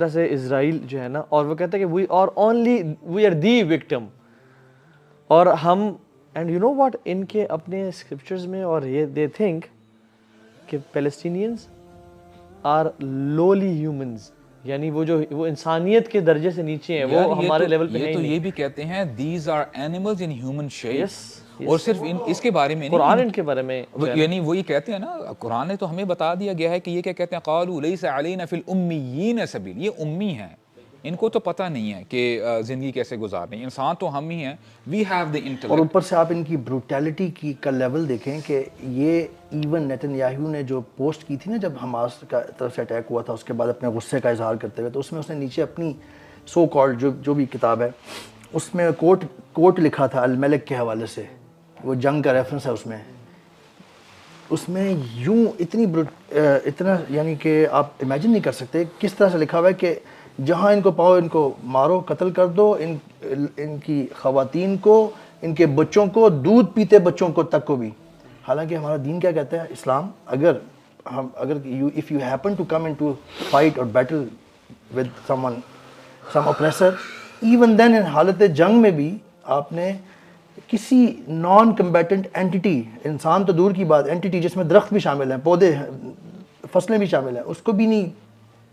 طرح سے اسرائیل جو ہے نا، اور وہ کہتا ہے کہ وی آر دی وکٹم، اور ہم اینڈ یو نو واٹ، ان کے اپنے اسکرپچرز میں، اور یہ دے تھنک کہ پیلسٹینینز آر لولی ہیومنز، یعنی وہ انسانیت کے درجے سے نیچے ہیں، وہ ہمارے لیول پہ ہیں ہی نہیں. یہ بھی کہتے ہیں these are animals in human shape. Yes, اور صرف اس کے بارے میں قرآن ان کے بارے میں یعنی وہ یہ کہتے ہیں نا، قرآن نے تو ہمیں بتا دیا گیا ہے کہ یہ کیا کہتے ہیں، قالوا لیس علینا فی الامیین سبیل. یہ امی ہیں، ان کو تو پتہ نہیں ہے کہ زندگی کیسے گزارنی ہے. انسان تو ہم ہی ہیں، وی ہیو دی انٹلیکٹ. اور اوپر سے آپ ان کی بروٹیلٹی کی کا لیول دیکھیں کہ یہ ایون نیتن یاہو نے جو پوسٹ کی تھی نا جب حماس کا طرف سے اٹیک ہوا تھا، اس کے بعد اپنے غصے کا اظہار کرتے ہوئے، تو اس میں اس نے نیچے اپنی سو کالڈ جو بھی کتاب ہے اس میں کوٹ لکھا تھا الملک کے حوالے سے، وہ جنگ کا ریفرنس ہے اس میں یوں اتنا یعنی کہ آپ امیجن نہیں کر سکتے کس طرح سے لکھا ہوا ہے کہ جہاں ان کو پاؤ ان کو مارو، قتل کر دو، ان کی خواتین کو، ان کے بچوں کو، دودھ پیتے بچوں کو تک کو بھی. حالانکہ ہمارا دین کیا کہتا ہے، اسلام، اگر if you happen to come into fight or battle with someone, some oppressor, even then in حالت جنگ میں بھی آپ نے کسی نان کمبیٹنٹ اینٹی، انسان تو دور کی بات، اینٹی جس میں درخت بھی شامل ہیں، پودے، فصلیں بھی شامل ہیں، اس کو بھی نہیں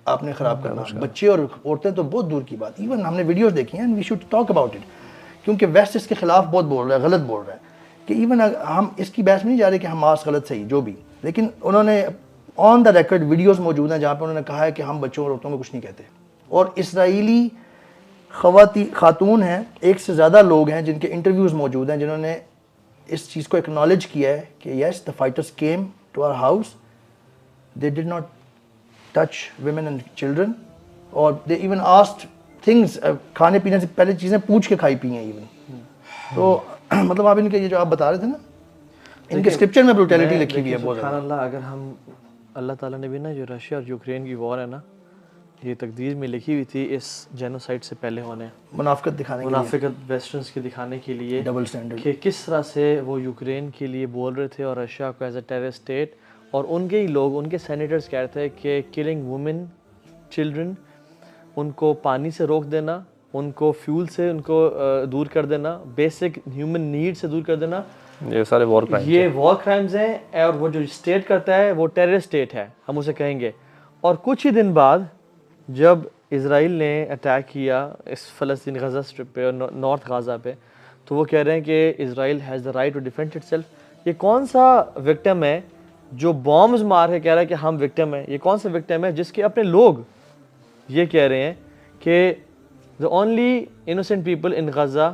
آپ نے خراب کرنا. بچے اور عورتیں تو بہت دور کی بات. ایون ہم نے ویڈیوز دیکھی ہیں، we should talk about it, کیونکہ ویسٹ اس کے خلاف بہت بول رہا ہے، غلط بول رہا ہے. کہ ایون ہم اس کی بحث میں نہیں جا رہے کہ حماس غلط صحیح جو بھی، لیکن انہوں نے آن دا ریکارڈ ویڈیوز موجود ہیں جہاں پہ انہوں نے کہا ہے کہ ہم بچوں اور عورتوں کو کچھ نہیں کہتے. اور اسرائیلی خاتون ہیں، ایک سے زیادہ لوگ ہیں جن کے انٹرویوز موجود ہیں جنہوں نے اس چیز کو ایکنالج کیا ہے کہ yes the fighters came to our house, they did not touch women and children, اور دے ایون آسکڈ تھنگس، کھانے پینے سے پہلے چیزیں پوچھ کے کھائی پی ہیں ایون. تو مطلب آپ ان کے یہ جو آپ بتا رہے تھے نا، ان کے اسکرپچر میں بروٹیلٹی لکھی ہوئی ہے بہت سبحان زیادہ. اللہ. اگر ہم اللہ تعالیٰ نے بھی نا جو رشیا اور یوکرین کی وار ہے نا، یہ تقدیر میں لکھی ہوئی تھی اس جینوسائڈ سے پہلے ہونے، منافقت دکھانے کے لیے، منافقت ویسٹرنس کے دکھانے کے لیے، ڈبل اسٹینڈرڈ، کہ کس طرح سے وہ یوکرین کے لیے بول رہے تھے اور رشیا کو ایز اے ٹیرر اسٹیٹ، اور ان کے ہی لوگ، ان کے سینیٹرز کہہ رہے تھے کہ کلنگ وومن چلڈرن، ان کو پانی سے روک دینا، ان کو فیول سے ان کو دور کر دینا، بیسک ہیومن نیڈ سے دور کر دینا، یہ سارے وار کرائمز، یہ وار کرائمز ہیں. اور وہ جو اسٹیٹ کرتا ہے وہ ٹیرر اسٹیٹ ہے، ہم اسے کہیں گے. اور کچھ ہی دن بعد جب اسرائیل نے اٹیک کیا اس فلسطین غزہ اسٹرپ پہ اور نارتھ غازہ پہ، تو وہ کہہ رہے ہیں کہ Israel has the right to defend itself. یہ کون سا وکٹم ہے جو بامز مار کے کہہ رہا ہے کہ ہم وکٹم ہیں؟ یہ کون سا وکٹم ہے جس کے اپنے لوگ یہ کہہ رہے ہیں کہ the only innocent people in Gaza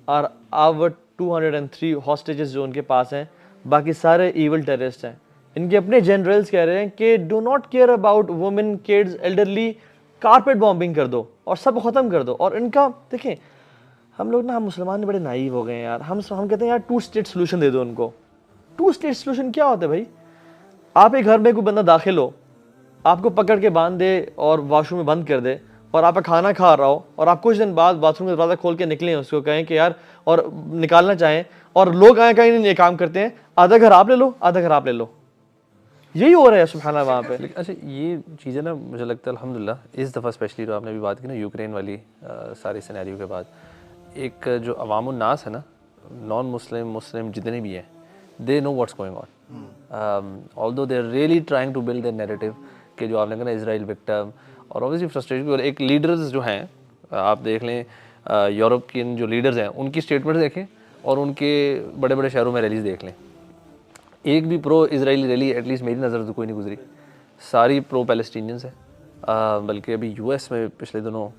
are our 203 hostages جو ان کے پاس ہیں، باقی سارے ایول ٹیررسٹ ہیں. ان کے اپنے جنرلز کہہ رہے ہیں کہ do not care about women, kids, elderly, carpet bombing کر دو اور سب ختم کر دو. اور ان کا دیکھیں، ہم لوگ نا، ہم مسلمان بڑے نائیو ہو گئے ہیں یار. ہم کہتے ہیں یار 2 اسٹیٹ سولوشن دے دو ان کو. 2 اسٹیٹ سولوشن کیا ہوتا ہے بھائی؟ آپ ایک گھر میں کوئی بندہ داخل ہو، آپ کو پکڑ کے باندھ دے اور واش روم میں بند کر دے، اور آپ کھانا کھا رہا ہو، اور آپ کچھ دن بعد باتھ روم کا دروازہ کھول کے نکلیں، اس کو کہیں کہ یار، اور نکالنا چاہیں، اور لوگ آئیں کہیں نہیں یہ کام کرتے ہیں، آدھا گھر آپ لے لو، آدھا گھر آپ لے لو. یہی ہو رہا ہے سبحان اللہ وہاں پہ. اچھا یہ چیزیں نا مجھے لگتا ہے الحمدللہ اس دفعہ اسپیشلی جو آپ نے بھی بات کی نا یوکرین والی ساری سینیریو کے بعد، ایک جو عوام الناس ہے نا، نان مسلم، مسلم جتنے بھی ہیں، they know what's going on, although they are really trying to build their narrative کہ جو آپ نے کہا نا اسرائیل وکٹم، اور اوبیسلی فرسٹریشن. اور ایک لیڈرز جو ہیں، آپ دیکھ لیں یورپ کے جو لیڈرز ہیں ان کی اسٹیٹمنٹ دیکھیں، اور ان کے بڑے بڑے شہروں میں ریلیز دیکھ لیں، ایک بھی پرو اسرائیلی ریلی ایٹ لیسٹ میری نظر سے کوئی نہیں گزری. ساری پرو پیلسٹینینس ہیں. بلکہ ابھی یو ایس میں پچھلے دنوں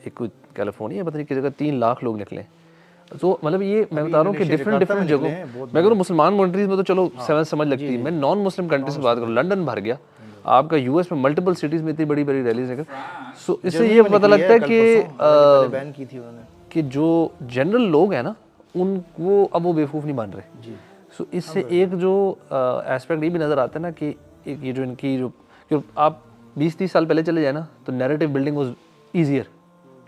ایک کیلیفورنیا پتہ نہیں کسی جگہ 3 لاکھ لوگ نکلے. تو مطلب یہ میں بتا رہا ہوں کہ ڈفرینٹ جگہوں میں اگر مسلمان کنٹریز میں تو چلو سمجھ لگتی ہے، میں نان مسلم کنٹریز کی بات کروں، لنڈن بھر گیا آپ کا، یو ایس میں ملٹیپل سٹیز میں اتنی بڑی بڑی ریلیز نکل. سو اس سے یہ پتہ لگتا ہے کہ جو جنرل لوگ ہیں نا، ان کو اب وہ بیوقوف نہیں بن رہے. سو اس سے ایک جو ایسپیکٹ یہ بھی نظر آتا ہے نا کہ ایک یہ جو ان کی جو آپ 20-30 سال پہلے چلے جائیں نا تو نیریٹو بلڈنگ واز ایزیئر،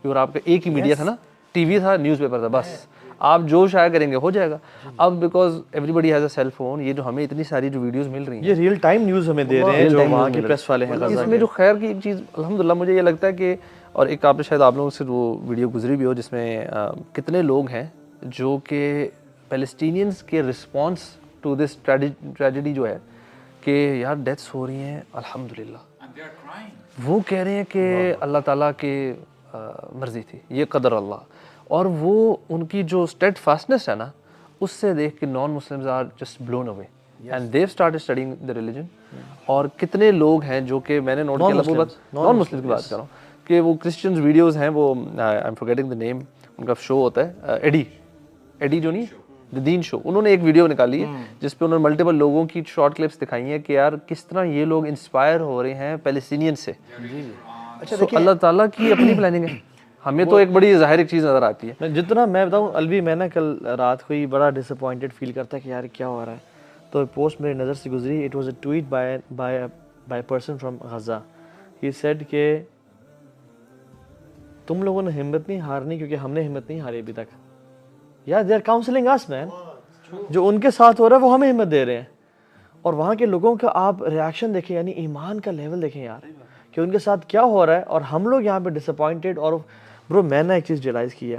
کیونکہ آپ کا ایک ہی میڈیا تھا نا، ٹی وی تھا، نیوز پیپر تھا، بس. آپ جو شائع کریں گے ہو جائے گا. اب because everybody has a cell phone, یہ جو ہمیں اتنی ساری جو ویڈیوز مل رہی ہیں یہ ریئل ٹائم نیوز ہمیں دے رہے ہیں جو وہاں کے پریس والے ہیں. اس میں جو خیر کی ایک چیز الحمدللہ مجھے یہ لگتا ہے کہ, اور ایک آپ نے شاید آپ لوگوں سے وہ ویڈیو گزری بھی ہو جس میں کتنے لوگ ہیں جو کہ پیلسٹینینز کے رسپانس ٹو دس ٹریجڈی جو ہے کہ یار ڈیتھس ہو رہی ہیں الحمدللہ, وہ کہہ رہے ہیں کہ اللہ تعالیٰ کی مرضی تھی, یہ قدر اللہ, اور وہ ان کی جو اسٹیڈ فاسٹنس ہے نا اس سے دیکھ کے non Muslims are just blown away and they started studying the religion. اور کتنے لوگ ہیں جو کہ میں نے نوٹ کیا, نان مسلم کی بات کر رہا ہوں کہ وہ کرسچنز ویڈیوز ہیں, وہ آئی ایم فارگیٹنگ دا نیم, ان کا شو ہوتا ہے ایڈی جو نہیں دا دین شو, انہوں نے ایک ویڈیو نکالی ہے جس پہ انہوں نے ملٹیپل لوگوں کی شارٹ کلپس دکھائی ہیں کہ یار کس طرح یہ لوگ انسپائر ہو رہے ہیں پیلسٹینین سے. تو اللہ تعالیٰ کی اپنی پلاننگ ہے, ہمیں تو ایک بڑی ظاہر ایک چیز نظر آتی ہے. جتنا میں بتاؤں الوی, میں نا کل رات کو ہی بڑا ڈس اپوائنٹڈ فیل کرتا ہے کہ یار کیا ہو رہا ہے. تو پوسٹ میری نظر سے گزری, it was a tweet by person from Gaza. He said کہ تم لوگوں نے ہمت نہیں ہارنی کیونکہ ہم نے ہمت نہیں ہاری ابھی تک. یار دے آر کاؤنسلنگ اس مین, جو ان کے ساتھ ہو رہا ہے وہ ہمیں ہمت دے رہے ہیں. اور وہاں کے لوگوں کا آپ ریاکشن دیکھیں, یعنی ایمان کا لیول دیکھیں یار کہ ان کے ساتھ کیا ہو رہا ہے, اور ہم لوگ یہاں پہ ڈس اپوائنٹڈ. اور برو میں نے ایک چیز ریئلائز کی ہے,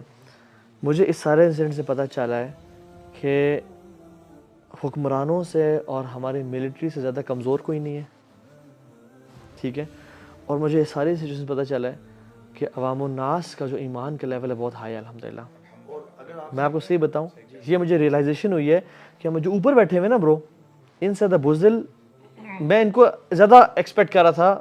مجھے اس سارے انسیڈنٹ سے پتہ چلا ہے کہ حکمرانوں سے اور ہماری ملٹری سے زیادہ کمزور کوئی نہیں ہے, ٹھیک ہے. اور مجھے اس ساری سچویشن سے پتہ چلا ہے کہ عوام الناس کا جو ایمان کا لیول ہے بہت ہائی ہے الحمدللہ. میں آپ کو صحیح بتاؤں, یہ مجھے ریئلائزیشن ہوئی ہے کہ ہم جو اوپر بیٹھے ہوئے نا برو, ان سے زیادہ بزدل, میں ان کو زیادہ ایکسپیکٹ کر رہا تھا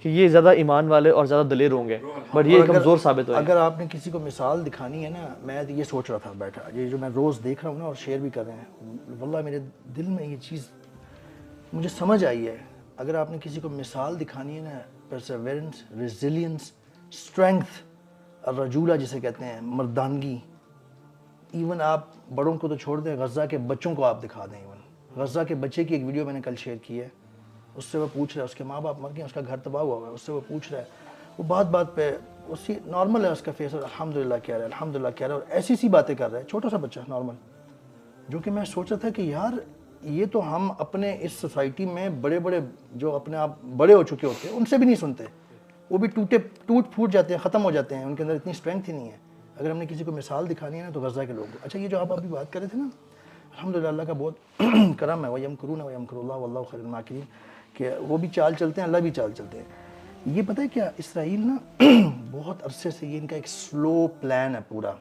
کہ یہ زیادہ ایمان والے اور زیادہ دلیر ہوں گے, بٹ یہ کمزور ثابت ہوئے. اگر آپ نے کسی کو مثال دکھانی ہے نا, میں یہ سوچ رہا تھا بیٹھا, یہ جو میں روز دیکھ رہا ہوں نا اور شیئر بھی کر رہے ہیں, واللہ میرے دل میں یہ چیز مجھے سمجھ آئی ہے. اگر آپ نے کسی کو مثال دکھانی ہے نا, پرسیورنس, ریزیلینس, اسٹرینگتھ, الرجولہ جسے کہتے ہیں, مردانگی, ایون آپ بڑوں کو تو چھوڑ دیں, غزہ کے بچوں کو آپ دکھا دیں. ایون غزہ کے بچے کی ایک ویڈیو میں نے کل شیئر کی ہے, اس سے وہ پوچھ رہا ہے, اس کے ماں باپ مر گئے, اس کا گھر تباہ ہوا ہے, اس سے وہ پوچھ رہا ہے, وہ بات پہ اسی نارمل ہے اس کا فیس, اور الحمدللہ کہہ رہا ہے, الحمدللہ کہہ رہا ہے, اور ایسی سی باتیں کر رہا ہے, چھوٹا سا بچہ نارمل. جو کہ میں سوچ رہا تھا کہ یار یہ تو ہم اپنے اس سوسائٹی میں بڑے جو اپنے آپ بڑے ہو چکے ہوتے ہیں ان سے بھی نہیں سنتے, وہ بھی ٹوٹ پھوٹ جاتے ہیں, ختم ہو جاتے ہیں, ان کے اندر اتنی اسٹرینگتھ ہی نہیں ہے. اگر ہم نے کسی کو مثال دکھانی ہے نا تو غزہ کے لوگ. اچھا, یہ جو آپ ابھی بات کر رہے تھے نا, الحمدللہ اللہ کا بہت کرم ہے, وَيَمْكُرُونَ وَيَمْكُرُ اللَّهُ وَاللَّهُ خَيْرُ الْمَاكِرِينَ, کہ وہ بھی چال چلتے ہیں, اللہ بھی چال چلتے ہیں. یہ پتہ ہے کیا, اسرائیل نا بہت عرصے سے یہ ان کا ایک سلو پلان ہے پورا,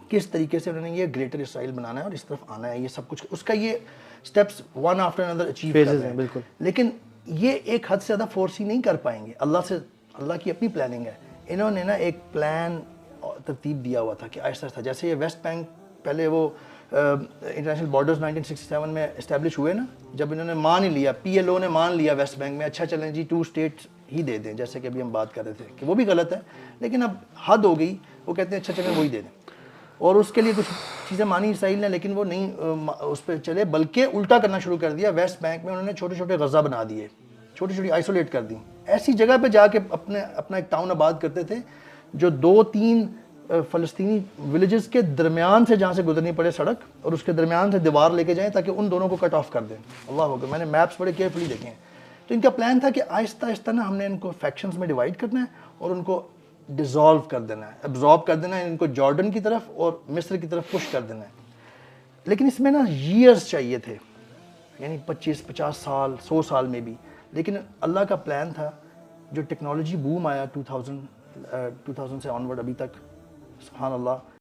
کس طریقے سے انہوں نے یہ گریٹر اسرائیل بنانا ہے اور اس طرف آنا ہے, یہ سب کچھ اس کا یہ steps one after another achieve کر رہے ہیں. بالکل. لیکن یہ ایک حد سے زیادہ فورسی نہیں کر پائیں گے, اللہ کی اپنی پلاننگ ہے. انہوں نے نا ایک پلان ترتیب دیا ہوا تھا کہ آہستہ آہستہ, جیسے یہ ویسٹ بینک پہلے وہ انٹرنیشنل بارڈرز 1967 میں اسٹیبلش ہوئے نا, جب انہوں نے مان ہی لیا, PLO نے مان لیا ویسٹ بینک میں, اچھا چلیں جی 2 اسٹیٹس ہی دے دیں, جیسے کہ ابھی ہم بات کر رہے تھے کہ وہ بھی غلط ہے, لیکن اب حد ہو گئی, وہ کہتے ہیں اچھا چلیں وہی دے دیں. اور اس کے لیے کچھ چیزیں مانی اسرائیل نے, لیکن وہ نہیں اس پہ چلے, بلکہ الٹا کرنا شروع کر دیا. ویسٹ بینک میں انہوں نے چھوٹے چھوٹے غزہ بنا دیے, چھوٹی آئسولیٹ کر دی, ایسی جگہ پہ جا کے اپنا ایک ٹاؤن آباد کرتے تھے جو 2-3 فلسطینی ولیجز کے درمیان سے, جہاں سے گزرنی پڑے سڑک, اور اس کے درمیان سے دیوار لے کے جائیں تاکہ ان دونوں کو کٹ آف کر دیں. اللہ اکبر, میں نے میپس بڑے کیئرفلی دیکھے ہیں. تو ان کا پلان تھا کہ آہستہ آہستہ نا ہم نے ان کو فیکشنز میں ڈیوائڈ کرنا ہے اور ان کو ڈیزالو کر دینا ہے, ایبزارب کر دینا ہے, ان کو جارڈن کی طرف اور مصر کی طرف پش کر دینا ہے. لیکن اس میں نا ایئرز چاہیے تھے, یعنی 25-50 سال, 100 سال میں بھی. لیکن اللہ کا پلان تھا, جو ٹیکنالوجی بوم آیا 2000 سے آنورڈ ابھی تک, سبحان اللہ,